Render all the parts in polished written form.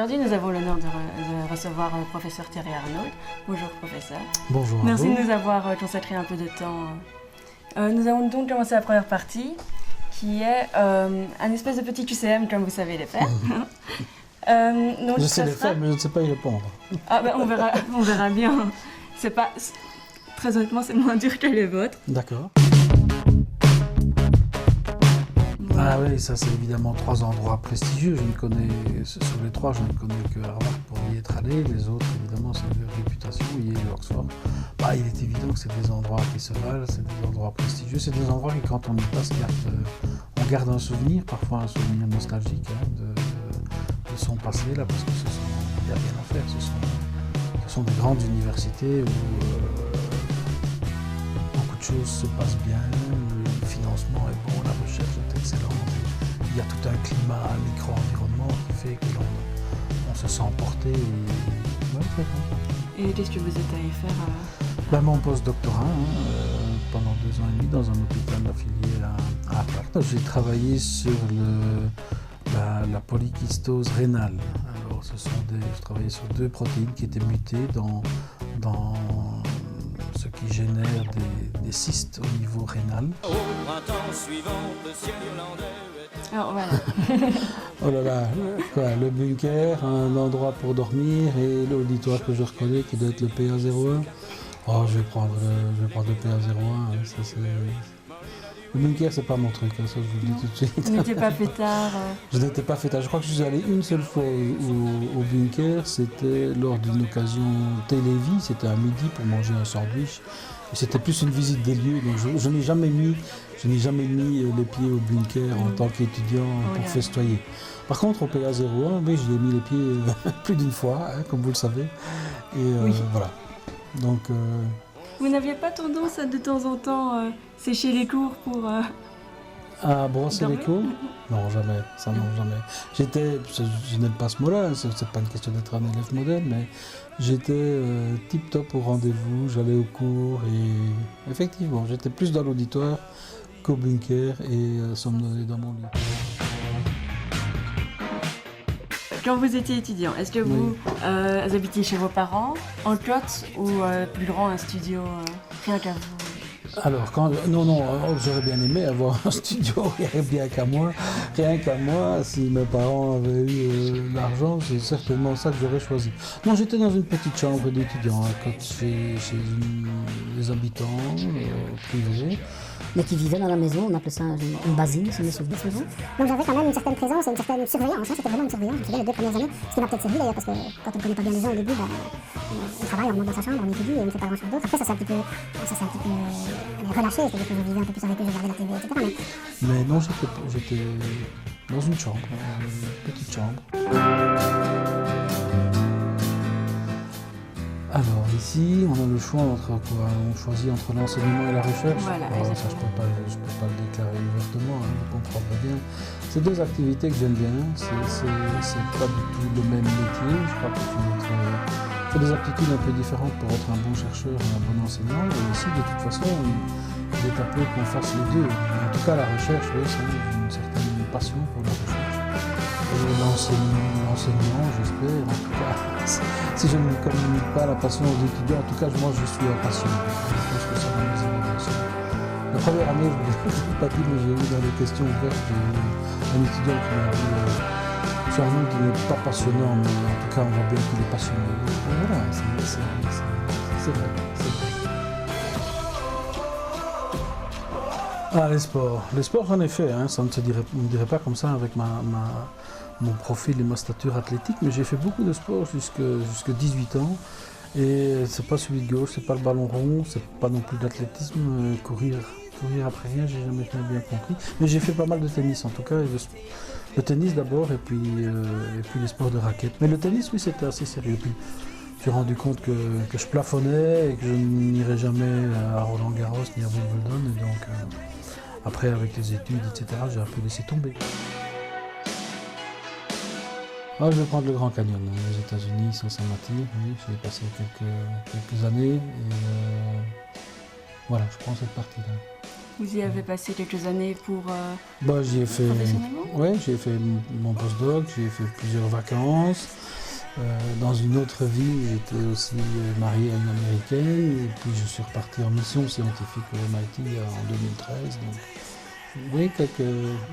aujourd'hui, nous avons l'honneur de recevoir le professeur Thierry Arnauld. Bonjour, professeur. Bonjour. Merci de nous avoir consacré un peu de temps. Nous allons donc commencer la première partie, qui est un espèce de petit QCM, comme vous savez les faire. Donc, je sais les faire, mais je ne sais pas y répondre. Ah ben, on verra bien. C'est pas... Très honnêtement, c'est moins dur que les vôtres. D'accord. Ah oui, ça c'est évidemment 3 endroits prestigieux. Sur les 3, je ne connais que Harvard pour y être allé. Les autres, évidemment, c'est de réputation, Yale et Oxford. Il est évident que c'est des endroits qui se valent, c'est des endroits prestigieux. C'est des endroits qui, quand on y passe, on garde un souvenir, parfois un souvenir nostalgique de son passé, là, parce que il n'y a rien à faire. Ce sont des grandes universités où beaucoup de choses se passent bien, le financement est bon, la recherche est excellente. Il y a tout un climat, un micro-environnement qui fait que l'on se sent porté. Et qu'est-ce que vous êtes allé faire Mon post-doctorat, pendant 2 ans et demi dans un hôpital affilié à Harvard. J'ai travaillé sur la polykystose rénale. Alors, je travaillais sur 2 protéines qui étaient mutées dans ce qui génère des cystes au niveau rénal. Au printemps suivant, le ciel irlandais. Alors voilà. Oh là là, quoi, le bunker, un endroit pour dormir et l'auditoire que je reconnais qui doit être le PA01. Oh, je vais prendre le PA01, ça c'est... Le bunker, c'est pas mon truc, ça je vous le dis tout de suite. Vous n'étiez pas fêtard Je n'étais pas fêtard. Je crois que je suis allé une seule fois au bunker, c'était lors d'une occasion télévie, c'était à midi pour manger un sandwich. Et c'était plus une visite des lieux, donc je n'ai jamais mis les pieds au bunker en tant qu'étudiant pour festoyer. Par contre, au PA01, oui, j'y ai mis les pieds plus d'une fois, comme vous le savez. Et voilà. Donc... Vous n'aviez pas tendance à de temps en temps sécher les cours pour... À brosser les cours? Non, jamais. Ça, non, jamais. Je n'aime pas ce mot-là, c'est pas une question d'être un élève modèle, mais j'étais tip-top au rendez-vous, j'allais au cours et effectivement, j'étais plus dans l'auditoire qu'au bunker et somnolé dans mon lit. Quand vous étiez étudiant, est-ce que vous habitiez chez vos parents, en clotte ou plus grand, un studio, rien qu'à vous? Alors, j'aurais bien aimé avoir un studio, rien qu'à moi. Si mes parents avaient eu l'argent, c'est certainement ça que j'aurais choisi. Non, j'étais dans une petite chambre d'étudiant, chez les habitants privés. Mais qui vivaient dans la maison, on appelait ça une basine, si je me souviens. Donc j'avais quand même une certaine présence et une certaine surveillance, c'était vraiment une surveillance. Je me souviens les 2 premières années, ce qui m'a peut-être servi d'ailleurs, parce que quand on ne connaît pas bien les gens au début, on travaille, on remonte dans sa chambre, on étudie et on ne fait pas grand chose d'autre. Après ça s'est un petit peu relâché, c'est-à-dire que je vivais un peu plus avec eux, je regardais la TV, etc. Mais non, j'étais dans une chambre, une petite chambre. Alors ici, on a le choix entre quoi? On choisit entre l'enseignement et la recherche. Voilà, ça, je peux pas le déclarer ouvertement, vous comprendrez bien. C'est 2 activités que j'aime bien. C'est pas du tout le même métier. Je crois qu'il faut des aptitudes un peu différentes pour être un bon chercheur et un bon enseignant. Et aussi, de toute façon, il est appelé qu'on fasse les 2. En tout cas, la recherche, oui, c'est une certaine passion pour la recherche. Et l'enseignement, j'espère, en tout cas, si je ne communique pas la passion aux étudiants, en tout cas, moi, je suis un passionné. Je pense que ça va nous aider aussi. La première année, je ne l'ai pas dit, mais j'ai eu dans les questions ouvertes, un étudiant qui m'a dit Charles qui n'est pas passionnant, mais en tout cas, on voit bien qu'il est passionné. Et voilà, c'est vrai. Les sports. Les sports, j'en ai fait, ça ne se dirait pas comme ça avec mon profil et ma stature athlétique, mais j'ai fait beaucoup de sport jusqu'à 18 ans. Et c'est pas celui de gauche, c'est pas le ballon rond, c'est pas non plus d'athlétisme. Courir après rien, j'ai jamais bien compris. Mais j'ai fait pas mal de tennis en tout cas. Le tennis d'abord et puis les sports de raquettes. Mais le tennis, oui, c'était assez sérieux. Puis, j'ai rendu compte que je plafonnais et que je n'irais jamais à Roland Garros ni à Wimbledon. Et donc, après, avec les études, etc., j'ai un peu laissé tomber. Je vais prendre le Grand Canyon aux États-Unis, ça m'attire. Oui, j'y ai passé quelques années. Et voilà, je prends cette partie-là. Vous y avez passé quelques années pour J'y ai fait, professionnellement? j'ai fait mon postdoc, j'ai fait plusieurs vacances. Dans une autre vie, j'étais aussi marié à une Américaine et puis je suis reparti en mission scientifique au MIT en 2013. Donc, oui,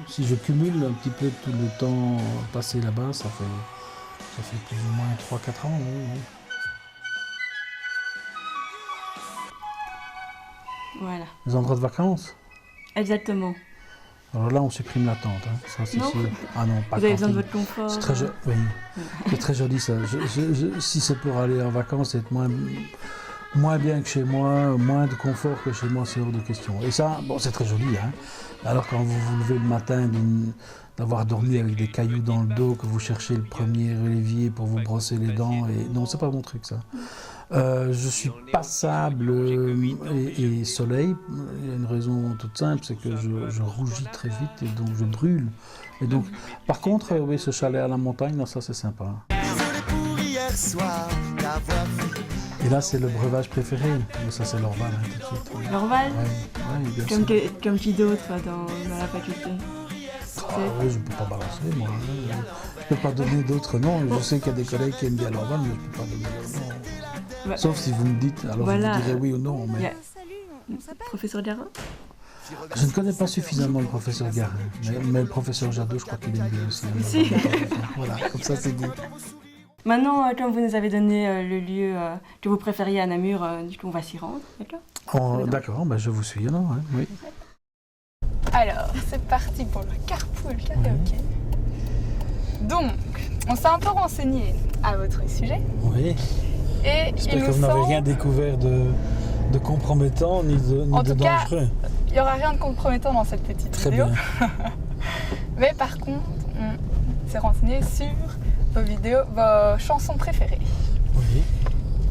si je cumule un petit peu tout le temps passé là-bas, ça fait plus ou moins 3-4 ans. Oui. Voilà. Les endroits de vacances? Exactement. Alors là, on supprime la tente, hein. Ça c'est Non. sûr. Ah non, pas Vous avez besoin de camping. votre confort. C'est très joli, oui. C'est très joli ça. Si c'est pour aller en vacances et être moins bien que chez moi, moins de confort que chez moi, c'est hors de question. Et ça, bon, c'est très joli, hein. Alors quand vous vous levez le matin d'avoir dormi avec des cailloux dans le dos, que vous cherchez le premier levier pour vous brosser les dents, et non, c'est pas mon truc ça. Je suis pas sable et soleil. Il y a une raison toute simple, c'est que je rougis très vite et donc je brûle. Et donc, par contre, oui, ce chalet à la montagne, là, ça c'est sympa. Et là, c'est le breuvage préféré. Mais ça, c'est l'Orval, hein, tout de suite. L'Orval? Oui, bien sûr. Comme qui d'autre dans la faculté? Oui, je ne peux pas balancer, moi. Hein. Je ne peux pas donner d'autres noms. Je sais qu'il y a des collègues qui aiment bien l'Orval, mais je ne peux pas donner leur nom. Bah, sauf si vous me dites, alors voilà. je vous dirai oui ou non. Mais... Professeur Garin? Je ne connais pas suffisamment le professeur Garin, mais le professeur Jadot, je crois qu'il aime bien aussi. Si. Voilà, comme ça c'est dit. Maintenant, comme vous nous avez donné le lieu que vous préfériez à Namur, du coup on va s'y rendre, d'accord? D'accord, je vous suis alors, hein, oui. Alors, c'est parti pour le carpool karaoké. Donc, on s'est un peu renseigné à votre sujet. Oui. Et j'espère que vous n'avez rien découvert de compromettant ni de dangereux. Il n'y aura rien de compromettant dans cette petite Très vidéo. Bien. Mais par contre, on s'est renseigné sur vos chansons préférées. Oui.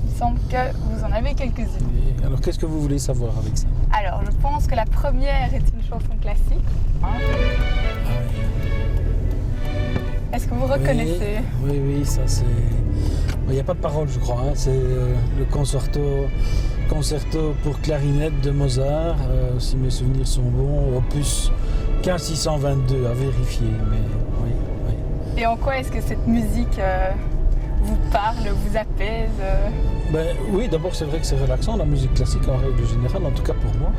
Il semble que vous en avez quelques-unes. Alors, qu'est-ce que vous voulez savoir avec ça? Alors, je pense que la première est une chanson classique. Hein. Est-ce que vous reconnaissez? Oui, ça c'est... Il n'y a pas de parole, je crois. Hein. C'est le concerto pour clarinette de Mozart, si mes souvenirs sont bons, opus 15622, à vérifier. Mais oui. Et en quoi est-ce que cette musique vous parle, vous apaise? Oui, d'abord c'est vrai que c'est relaxant, la musique classique en règle générale, en tout cas pour moi.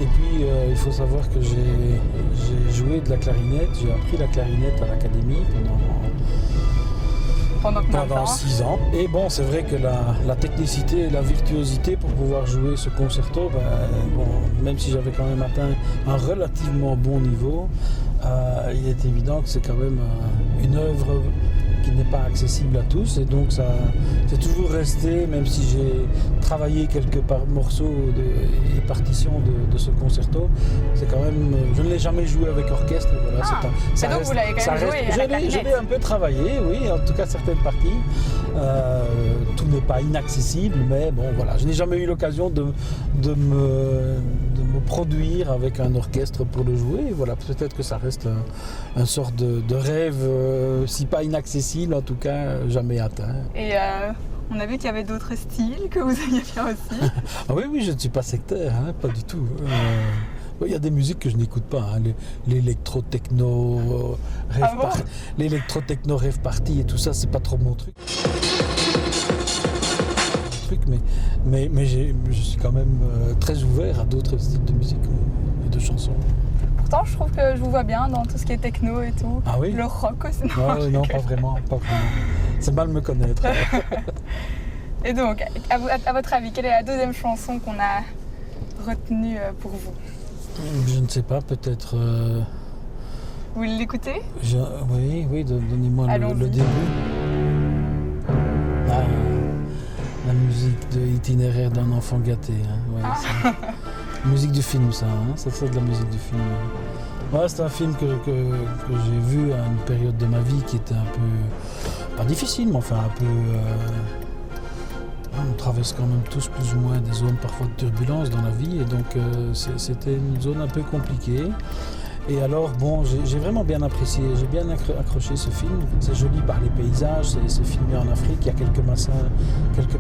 Et puis il faut savoir que j'ai joué de la clarinette, j'ai appris la clarinette à l'académie pendant 6 ans. Et bon, c'est vrai que la technicité et la virtuosité pour pouvoir jouer ce concerto, même si j'avais quand même atteint un relativement bon niveau, il est évident que c'est quand même une œuvre qui n'est pas accessible à tous, et donc ça c'est toujours resté, même si j'ai travaillé quelques morceaux et partitions de ce concerto, c'est quand même, je ne l'ai jamais joué avec orchestre, voilà, donc vous l'avez quand même joué à la clarinette. Je l'ai un peu travaillé, oui, en tout cas certaines parties. Tout n'est pas inaccessible, mais bon voilà, je n'ai jamais eu l'occasion de me produire avec un orchestre pour le jouer, et voilà, peut-être que ça reste un sorte de rêve, si pas inaccessible, en tout cas jamais atteint. Et on a vu qu'il y avait d'autres styles que vous aimiez bien aussi. Ah oui, je ne suis pas sectaire, hein, pas du tout. Il y a des musiques que je n'écoute pas, hein, l'électro-techno, l'électro-techno rave party et tout ça, c'est pas trop mon truc. Mais je suis quand même très ouvert à d'autres styles de musique et de chansons. Pourtant, je trouve que je vous vois bien dans tout ce qui est techno et tout. Ah oui? Le rock aussi. Non, pas vraiment. C'est mal me connaître. Et donc, à votre avis, quelle est la deuxième chanson qu'on a retenue pour vous? Je ne sais pas, peut-être... Vous l'écoutez? Oui, donnez-moi le début. La musique de Itinéraire d'un enfant gâté. Hein. Ouais, musique du film, ça. Hein. C'est de la musique du film. Ouais, c'est un film que j'ai vu à une période de ma vie qui était un peu... Pas difficile, mais enfin un peu... on traverse quand même tous plus ou moins des zones parfois de turbulence dans la vie. Et donc c'était une zone un peu compliquée. Et alors, bon, j'ai vraiment bien apprécié, j'ai bien accroché ce film. C'est joli par les paysages, c'est filmé en Afrique. Il y a quelques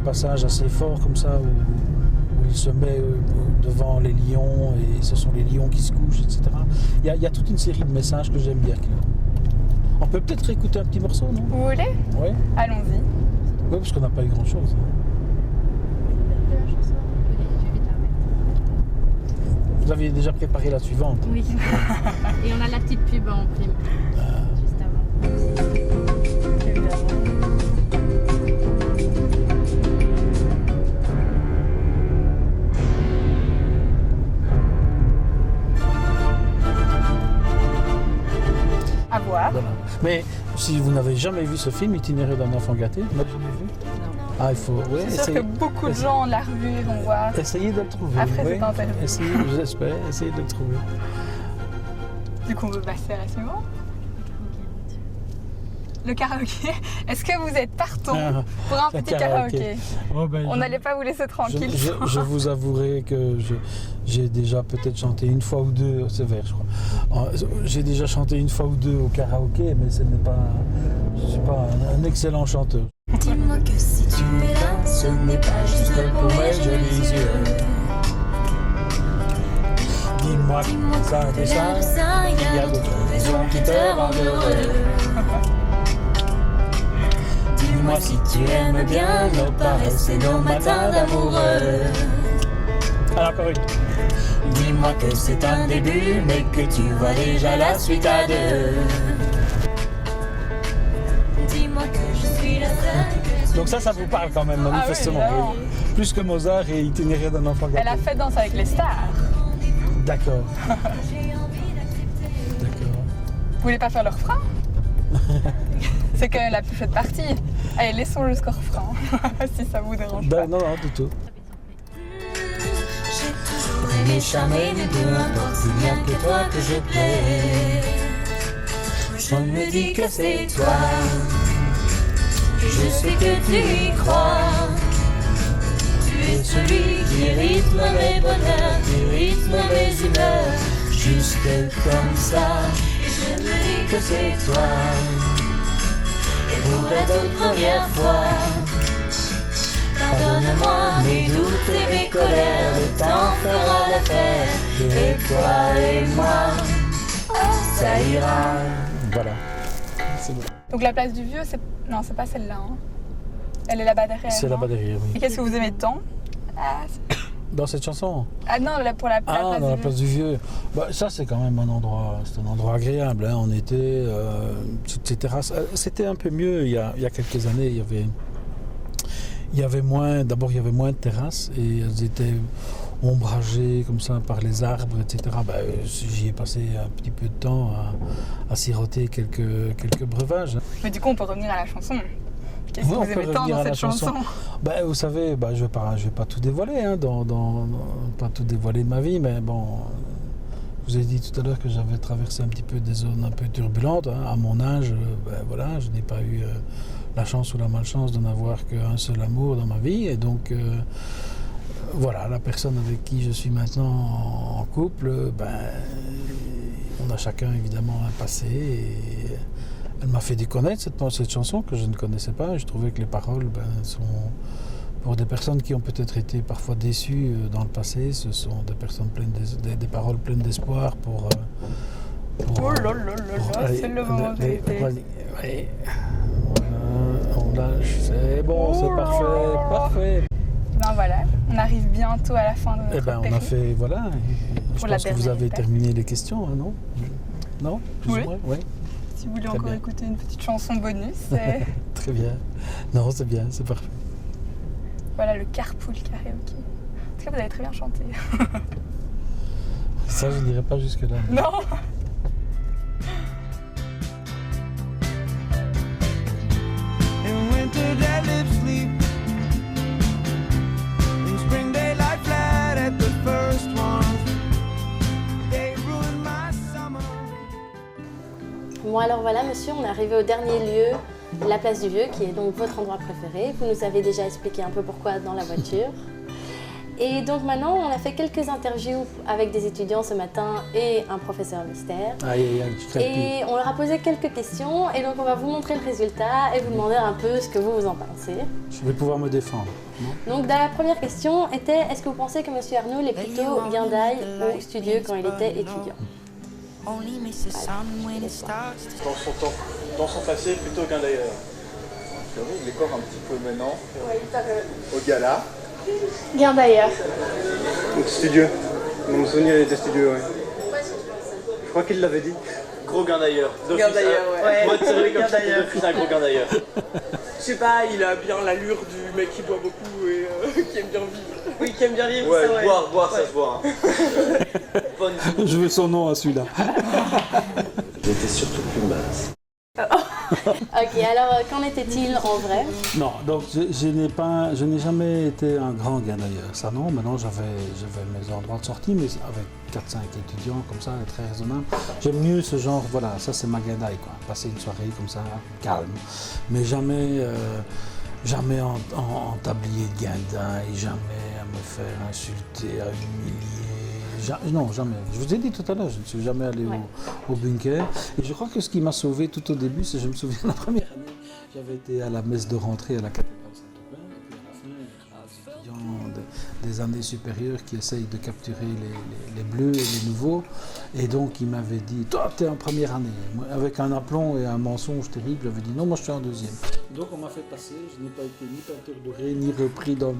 passages assez forts comme ça où il se met devant les lions et ce sont les lions qui se couchent, etc. Il y a toute une série de messages que j'aime bien. On peut peut-être réécouter un petit morceau, non? Vous voulez? Oui. Allons-y. Oui, parce qu'on n'a pas eu grand-chose. Vous aviez déjà préparé la suivante. Oui. Et on a la petite pub en prime. Juste avant. Évidemment. À voir. Voilà. Mais si vous n'avez jamais vu ce film, Itinéraire d'un enfant gâté, vous l'avez jamais vu? Ah, il faut. Ouais, C'est sûr que beaucoup de gens l'ont revu et vont voir. Essayez de le trouver. Après oui. cette interview. Essayez, j'espère, essayez de le trouver. Du coup, on peut passer à la suivante. Le karaoké. Est-ce que vous êtes partant pour un le petit karaoké? Oh, ben, On n'allait pas vous laisser tranquille. je vous avouerai que j'ai déjà peut-être chanté une fois ou deux, c'est vert je crois. J'ai déjà chanté une fois ou deux au karaoké, mais je ne suis pas un excellent chanteur. Dis-moi que si tu es là, ce n'est pas juste pour mes jolis yeux. Dis-moi ça et ça, il y a d'autres raisons qui te rendent heureux. Dis-moi si tu aimes bien nos paresses et nos matins d'amoureux. Alors encore une. Dis-moi que c'est un début, mais que tu vois déjà la suite à deux. Dis-moi que je suis la seule. Donc ça vous parle quand même, manifestement. Ah oui, oui. Plus que Mozart et Itinéraire d'un enfant gâté. Elle a fait Danse avec les stars. D'accord. D'accord. Vous voulez pas faire le refrain? C'est quand même la plus chouette partie. Allez, laissons jusqu'au refrain, si ça vous dérange pas. Non, non, du tout. J'ai toujours aimé charmer, mais peu importe, c'est bien que toi que je plais. Je me dis que c'est toi. Je sais que tu y crois. Tu es celui qui rythme mes bonheurs, qui rythme mes humeurs. Juste comme ça, je me dis que c'est toi. Et pour la toute première fois, pardonne-moi mes doutes et mes colères, le temps fera l'affaire. Et toi et moi, ça ira. Voilà. C'est bon. Donc la place du Vieux, c'est... Non, c'est pas celle-là. Hein. Elle est là-bas derrière. C'est hein. là-bas derrière, Et oui. qu'est-ce que vous aimez tant? Dans cette chanson? Ah non, pour la place Ah, du dans la Vieux. place du Vieux. Bah, ça, c'est quand même un endroit agréable. Hein. On était toutes ces terrasses. C'était un peu mieux il y a quelques années. Il y avait moins. D'abord, il y avait moins de terrasses et elles étaient ombragées comme ça par les arbres, etc. Bah, j'y ai passé un petit peu de temps à siroter quelques breuvages. Mais du coup, on peut revenir à la chanson. Qu'est-ce Oui, que on vous peut aimez tant revenir dans à la cette chanson? Bah, vous savez, bah, je vais pas tout dévoiler, hein, pas tout dévoiler de ma vie, mais bon, je vous ai dit tout à l'heure que j'avais traversé un petit peu des zones un peu turbulentes. Hein. À mon âge, voilà, je n'ai pas eu la chance ou la malchance de n'avoir qu'un seul amour dans ma vie, et donc voilà, la personne avec qui je suis maintenant en couple, on a chacun évidemment un passé. Et elle m'a fait déconnaître cette chanson que je ne connaissais pas. Je trouvais que les paroles sont, pour des personnes qui ont peut-être été parfois déçues dans le passé, ce sont des personnes des paroles pleines d'espoir pour Oh là là là là, c'est le moment de vérité. Oui. On lâche, c'est bon, c'est parfait. Ben voilà, on arrive bientôt à la fin de notre Eh ben, on a périple. fait, voilà. Je Pour la pense que vous dernière avez étape. terminé les questions, hein, non? Non? Plus Oui. ou moins? Ouais. Si vous voulez Très encore bien. écouter une petite chanson bonus, c'est Très bien. Non, c'est bien, c'est parfait. voilà le carpool karaoké. En tout cas, vous avez très bien chanté. Ça, je n'irai pas jusque-là. mais- Non. In winter their lips sleep. In spring they lie flat at the first one. They ruined my summer. Bon alors voilà monsieur, on est arrivé au dernier lieu, la place du Vieux, qui est donc votre endroit préféré. Vous nous avez déjà expliqué un peu pourquoi dans la voiture. Et donc maintenant, on a fait quelques interviews avec des étudiants ce matin et un professeur mystère. Aïe, Et on leur a posé quelques questions et donc on va vous montrer le résultat et vous demander un peu ce que vous en pensez. Je vais pouvoir me défendre. Non? Donc la première question était, est-ce que vous pensez que M. Arnoul est plutôt guindaille ou studieux quand il était étudiant? Dans son passé, plutôt guindailleur. Il décore un petit peu maintenant. Au gala. Guindailleur. Donc studieux. Dans mon souvenir, il était studieux, ouais. Je crois qu'il l'avait dit. Gros guindailleur. Guindailleur, ouais. Moi, c'est vrai comme ça, c'est un gros guindailleur. Je sais pas, il a bien l'allure du mec qui boit beaucoup et qui aime bien vivre. Oui, qui aime bien vivre, ouais, ça, ouais. Boire, ça se voit. Hein. Je veux son nom à celui-là. J'étais surtout plus mince. Ok, alors qu'en était-il en vrai? Non, donc je n'ai jamais été un grand guindailleur. Ça non, maintenant j'avais mes endroits de sortie, mais avec 4-5 étudiants comme ça, très raisonnable. J'aime mieux ce genre, voilà, ça c'est ma guindaille, quoi. Passer une soirée comme ça, calme. Mais jamais en tablier de guindaille, jamais à me faire insulter, à humilier. Non, jamais. Je vous ai dit tout à l'heure, je ne suis jamais allé au bunker. Et je crois que ce qui m'a sauvé tout au début, c'est, je me souviens, la première année, j'avais été à la messe de rentrée à la cathédrale Saint-Aubin, et puis à la fin, des étudiants des années supérieures qui essayent de capturer les bleus et les nouveaux. Et donc, il m'avait dit, toi, tu es en première année. Moi, avec un aplomb et un mensonge terrible, j'avais dit, non, moi, je suis en deuxième. Donc, on m'a fait passer, je n'ai pas été ni peinture dorée, ni repris dans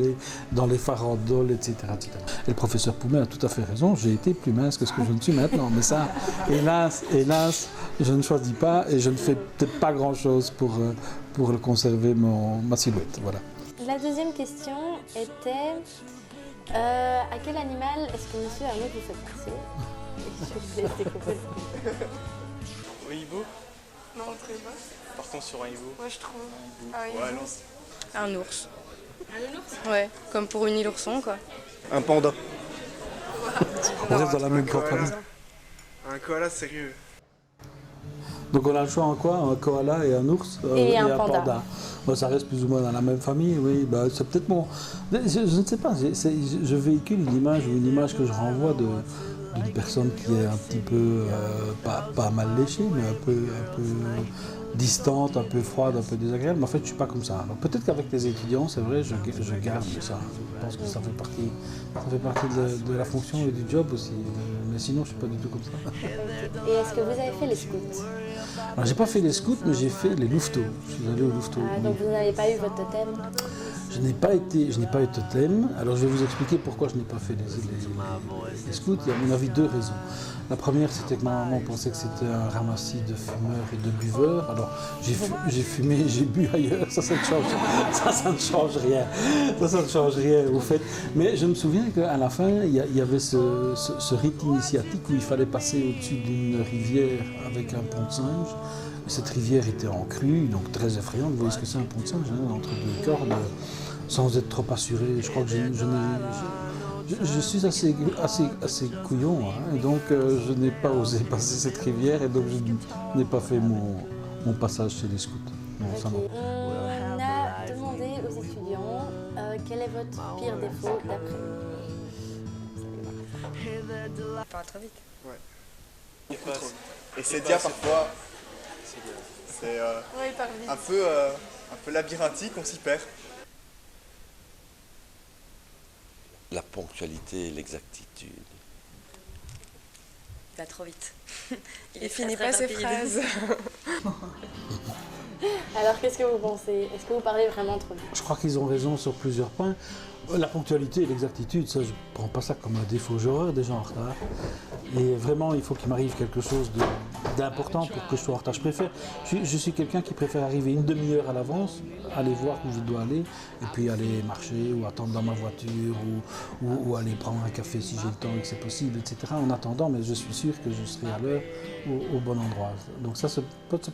les farandoles, etc., etc. Et le professeur Poumet a tout à fait raison, j'ai été plus mince que ce que je ne suis maintenant. Mais ça, hélas, je ne choisis pas et je ne fais peut-être pas grand-chose pour conserver ma silhouette. Voilà. La deuxième question était, à quel animal est-ce que M. Arnaud vous fait passer? Je vous laisse découvrir. Au hibou? Non, très bas. Partons sur un hibou. Moi je trouve. Un hibou. Ah, Ouais, allons. Un ours. Un ours? Ouais, comme pour une île ourson, quoi. Un panda. On reste dans la même compagnie. Un koala sérieux. Donc on a le choix en quoi? Un koala et un ours et un panda. Bon, ça reste plus ou moins dans la même famille, oui. Bah, c'est peut-être mon... Je ne sais pas, je véhicule une image que je renvoie d'une personne qui est un petit peu, pas mal léchée, mais un peu distante, un peu froide, un peu désagréable. Mais en fait, je ne suis pas comme ça. Alors peut-être qu'avec les étudiants, c'est vrai, je garde ça. Je pense que ça fait partie de la fonction et du job aussi. Mais sinon, je ne suis pas du tout comme ça. Et est-ce que vous avez fait les scouts? Alors, j'ai pas fait les scouts, mais j'ai fait les louveteaux. Je suis allé aux louveteaux. Ah, donc vous n'avez pas eu votre totem? Je n'ai pas eu de totem. Alors je vais vous expliquer pourquoi je n'ai pas fait les scouts. Il y a à mon avis deux raisons. La première, c'était que ma maman pensait que c'était un ramassis de fumeurs et de buveurs. Alors j'ai fumé, j'ai bu ailleurs, ça ne change rien. Ça ne change rien au fait. Mais je me souviens qu'à la fin, il y avait ce rite initiatique où il fallait passer au-dessus d'une rivière avec un pont de singe. Cette rivière était en crue, donc très effrayante. Vous voyez ce que c'est un pont de singe, hein, entre deux cordes, sans être trop assuré. Je crois que je suis assez couillon, hein, et donc je n'ai pas osé passer cette rivière, et donc je n'ai pas fait mon passage chez les scouts. Non, ça non. On a demandé aux étudiants quel est votre pire défaut d'après vous. Pas trop vite. Ouais. Et c'est dire parfois... C'est un peu labyrinthique, on s'y perd. La ponctualité et l'exactitude. Il va trop vite. Il finit pas ses phrases. Alors qu'est-ce que vous pensez? Est-ce que vous parlez vraiment trop vite? Je crois qu'ils ont raison sur plusieurs points. La ponctualité et l'exactitude, ça, je ne prends pas ça comme un défaut. J'ai horreur des gens en retard. Et vraiment, il faut qu'il m'arrive quelque chose d'important pour que je sois en retard. Je suis quelqu'un qui préfère arriver une demi-heure à l'avance, aller voir où je dois aller, et puis aller marcher ou attendre dans ma voiture, ou aller prendre un café si j'ai le temps et que c'est possible, etc. En attendant, mais je suis sûr que je serai à l'heure au bon endroit. Donc ça, c'est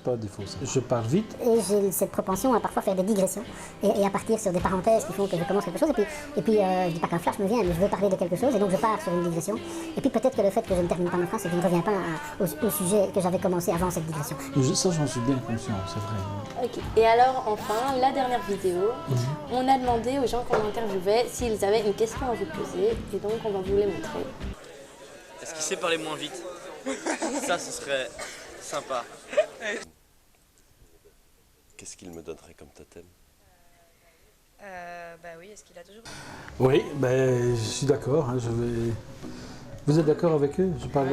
pas un défaut. Ça. Je pars vite. Et j'ai cette propension à parfois faire des digressions et à partir sur des parenthèses qui font que je commence quelque chose. Et puis je dis pas qu'un flash me vient, mais je veux parler de quelque chose et donc je pars sur une digression. Et puis peut-être que le fait que je ne termine pas ma phrase, c'est que je ne reviens pas au sujet que j'avais commencé avant cette digression. Ça, j'en suis bien conscient, c'est vrai. Ok. Et alors, enfin, la dernière vidéo, on a demandé aux gens qu'on interviewait s'ils avaient une question à vous poser, et donc on va vous les montrer. Est-ce qu'il sait parler moins vite? Ça, ce serait sympa. Qu'est-ce qu'il me donnerait comme totem? Bah oui, est-ce qu'il a toujours... Oui, ben, je suis d'accord. Hein, Vous êtes d'accord avec eux? Je parle.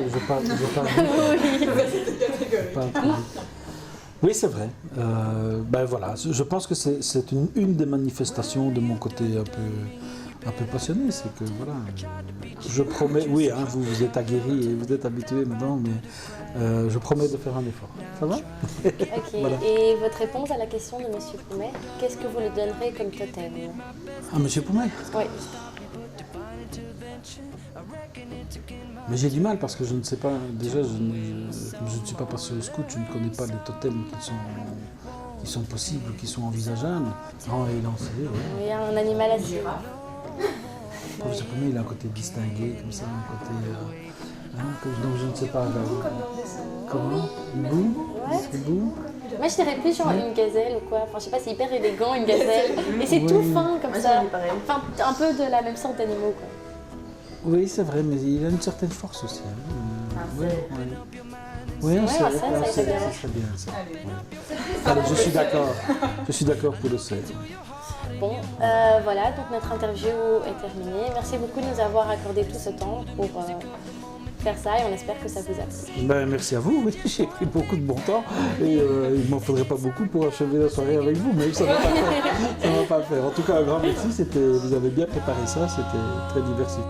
Oui, c'est vrai. Ben voilà, je pense que c'est une des manifestations de mon côté un peu passionné, c'est que voilà, je promets, oui, hein, vous êtes aguerris et vous êtes habitués maintenant, mais je promets de faire un effort. Ça va? Ok, voilà. Et votre réponse à la question de Monsieur Poumet, qu'est-ce que vous lui donnerez comme totem? Ah, Monsieur Poumet? Oui. Mais j'ai du mal parce que je ne sais pas, déjà je ne suis pas passé au scout, je ne connais pas les totems qui sont possibles, qui sont envisageables. Oh, et lancé, ouais. Oui, un animal à suivre. Monsieur Poumet, il a un côté distingué, comme ça, un côté... donc je ne sais pas... Comment? Hibou? Ouais. Hibou? Moi je dirais plus genre une gazelle ou quoi, enfin je sais pas, c'est hyper élégant une gazelle, et c'est tout fin comme ça, enfin un peu de la même sorte d'animaux quoi. Oui c'est vrai, mais il a une certaine force aussi. Hein. Oui, ça serait bien ça. Allez, je suis d'accord pour le 7. Bon, voilà, donc notre interview est terminée. Merci beaucoup de nous avoir accordé tout ce temps pour faire ça et on espère que ça vous a plu. Ben, merci à vous, oui, j'ai pris beaucoup de bon temps et il ne m'en faudrait pas beaucoup pour achever la soirée avec vous, mais ça ne va pas faire. Ça va pas faire. En tout cas, un grand merci, vous avez bien préparé ça, c'était très diversifié.